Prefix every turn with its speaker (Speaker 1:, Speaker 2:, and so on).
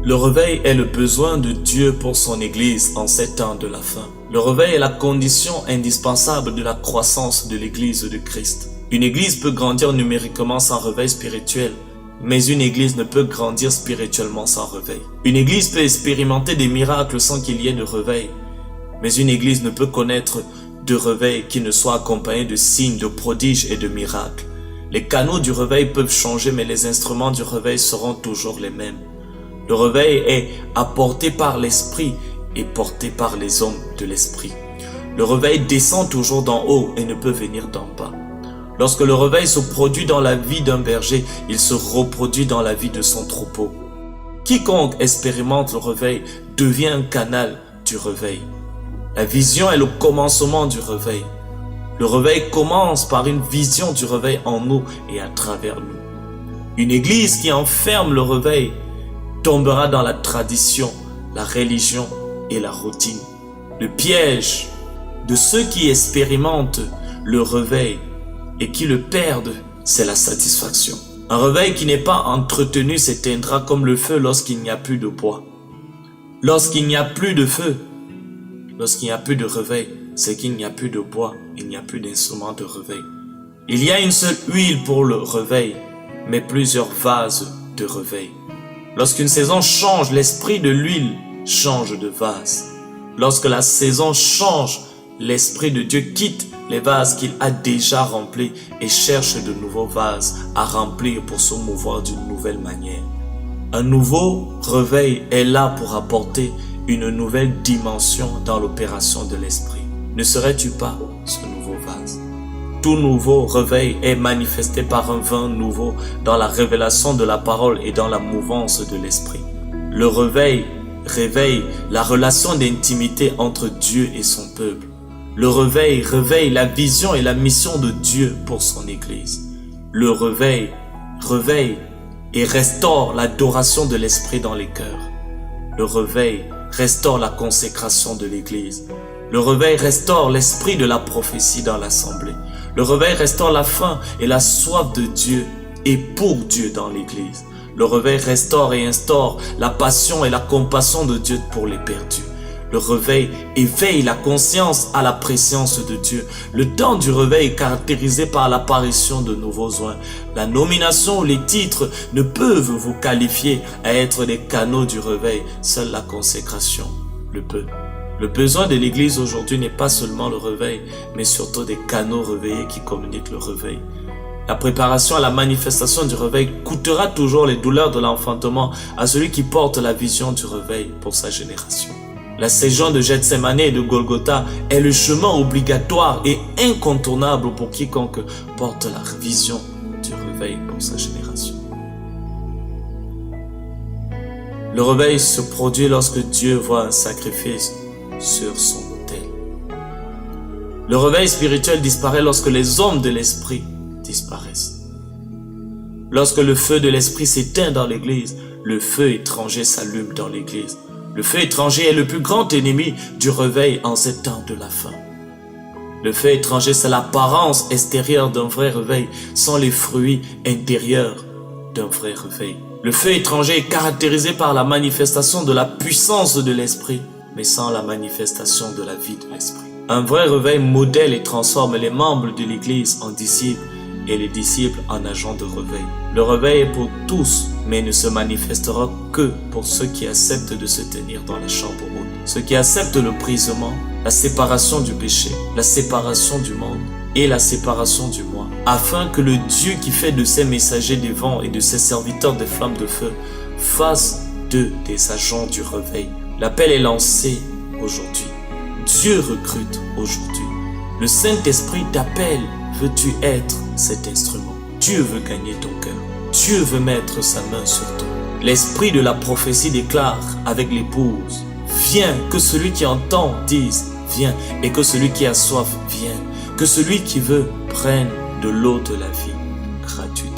Speaker 1: Le réveil est le besoin de Dieu pour son Église en ces temps de la fin. Le réveil est la condition indispensable de la croissance de l'Église de Christ. Une Église peut grandir numériquement sans réveil spirituel, mais une Église ne peut grandir spirituellement sans réveil. Une Église peut expérimenter des miracles sans qu'il y ait de réveil, mais une Église ne peut connaître de réveil qui ne soit accompagné de signes, de prodiges et de miracles. Les canaux du réveil peuvent changer, mais les instruments du réveil seront toujours les mêmes. Le réveil est apporté par l'Esprit et porté par les hommes de l'Esprit. Le réveil descend toujours d'en haut et ne peut venir d'en bas. Lorsque le réveil se produit dans la vie d'un berger, il se reproduit dans la vie de son troupeau. Quiconque expérimente le réveil devient un canal du réveil. La vision est le commencement du réveil. Le réveil commence par une vision du réveil en nous et à travers nous. Une église qui enferme le réveil tombera dans la tradition, la religion et la routine. Le piège de ceux qui expérimentent le réveil et qui le perdent, c'est la satisfaction. Un réveil qui n'est pas entretenu s'éteindra comme le feu lorsqu'il n'y a plus de bois. Lorsqu'il n'y a plus de feu, lorsqu'il n'y a plus de réveil, c'est qu'il n'y a plus de bois, il n'y a plus d'instrument de réveil. Il y a une seule huile pour le réveil, mais plusieurs vases de réveil. Lorsqu'une saison change, l'esprit de l'huile change de vase. Lorsque la saison change, l'Esprit de Dieu quitte les vases qu'il a déjà remplis et cherche de nouveaux vases à remplir pour se mouvoir d'une nouvelle manière. Un nouveau réveil est là pour apporter une nouvelle dimension dans l'opération de l'Esprit. Ne serais-tu pas ce nouveau vase? Tout nouveau réveil est manifesté par un vin nouveau dans la révélation de la parole et dans la mouvance de l'Esprit. Le réveil réveille la relation d'intimité entre Dieu et son peuple. Le réveil réveille la vision et la mission de Dieu pour son Église. Le réveil réveille et restaure l'adoration de l'Esprit dans les cœurs. Le réveil restaure la consécration de l'Église. Le réveil restaure l'esprit de la prophétie dans l'assemblée. Le réveil restaure la faim et la soif de Dieu et pour Dieu dans l'Église. Le réveil restaure et instaure la passion et la compassion de Dieu pour les perdus. Le réveil éveille la conscience à la présence de Dieu. Le temps du réveil est caractérisé par l'apparition de nouveaux oins. La nomination ou les titres ne peuvent vous qualifier à être des canaux du réveil. Seule la consécration le peut. Le besoin de l'Église aujourd'hui n'est pas seulement le réveil, mais surtout des canaux réveillés qui communiquent le réveil. La préparation à la manifestation du réveil coûtera toujours les douleurs de l'enfantement à celui qui porte la vision du réveil pour sa génération. La séjourne de Gethsémane et de Golgotha est le chemin obligatoire et incontournable pour quiconque porte la vision du réveil pour sa génération. Le réveil se produit lorsque Dieu voit un sacrifice sur son autel. Le réveil spirituel disparaît lorsque les hommes de l'esprit disparaissent. Lorsque le feu de l'esprit s'éteint dans l'église, le feu étranger s'allume dans l'église. Le feu étranger est le plus grand ennemi du réveil en ces temps de la fin. Le feu étranger, c'est l'apparence extérieure d'un vrai réveil, sans les fruits intérieurs d'un vrai réveil. Le feu étranger est caractérisé par la manifestation de la puissance de l'esprit, mais sans la manifestation de la vie de l'esprit. Un vrai réveil modèle et transforme les membres de l'Église en disciples et les disciples en agents de réveil. Le réveil est pour tous, mais ne se manifestera que pour ceux qui acceptent de se tenir dans la chambre haute. Ceux qui acceptent le brisement, la séparation du péché, la séparation du monde et la séparation du moi, afin que le Dieu qui fait de ses messagers des vents et de ses serviteurs des flammes de feu fasse d'eux des agents du réveil. L'appel est lancé aujourd'hui. Dieu recrute aujourd'hui. Le Saint-Esprit t'appelle. Veux-tu être cet instrument? Dieu veut gagner ton cœur. Dieu veut mettre sa main sur toi. L'esprit de la prophétie déclare avec l'épouse: viens, que celui qui entend dise viens, et que celui qui a soif vienne, que celui qui veut prenne de l'eau de la vie gratuite.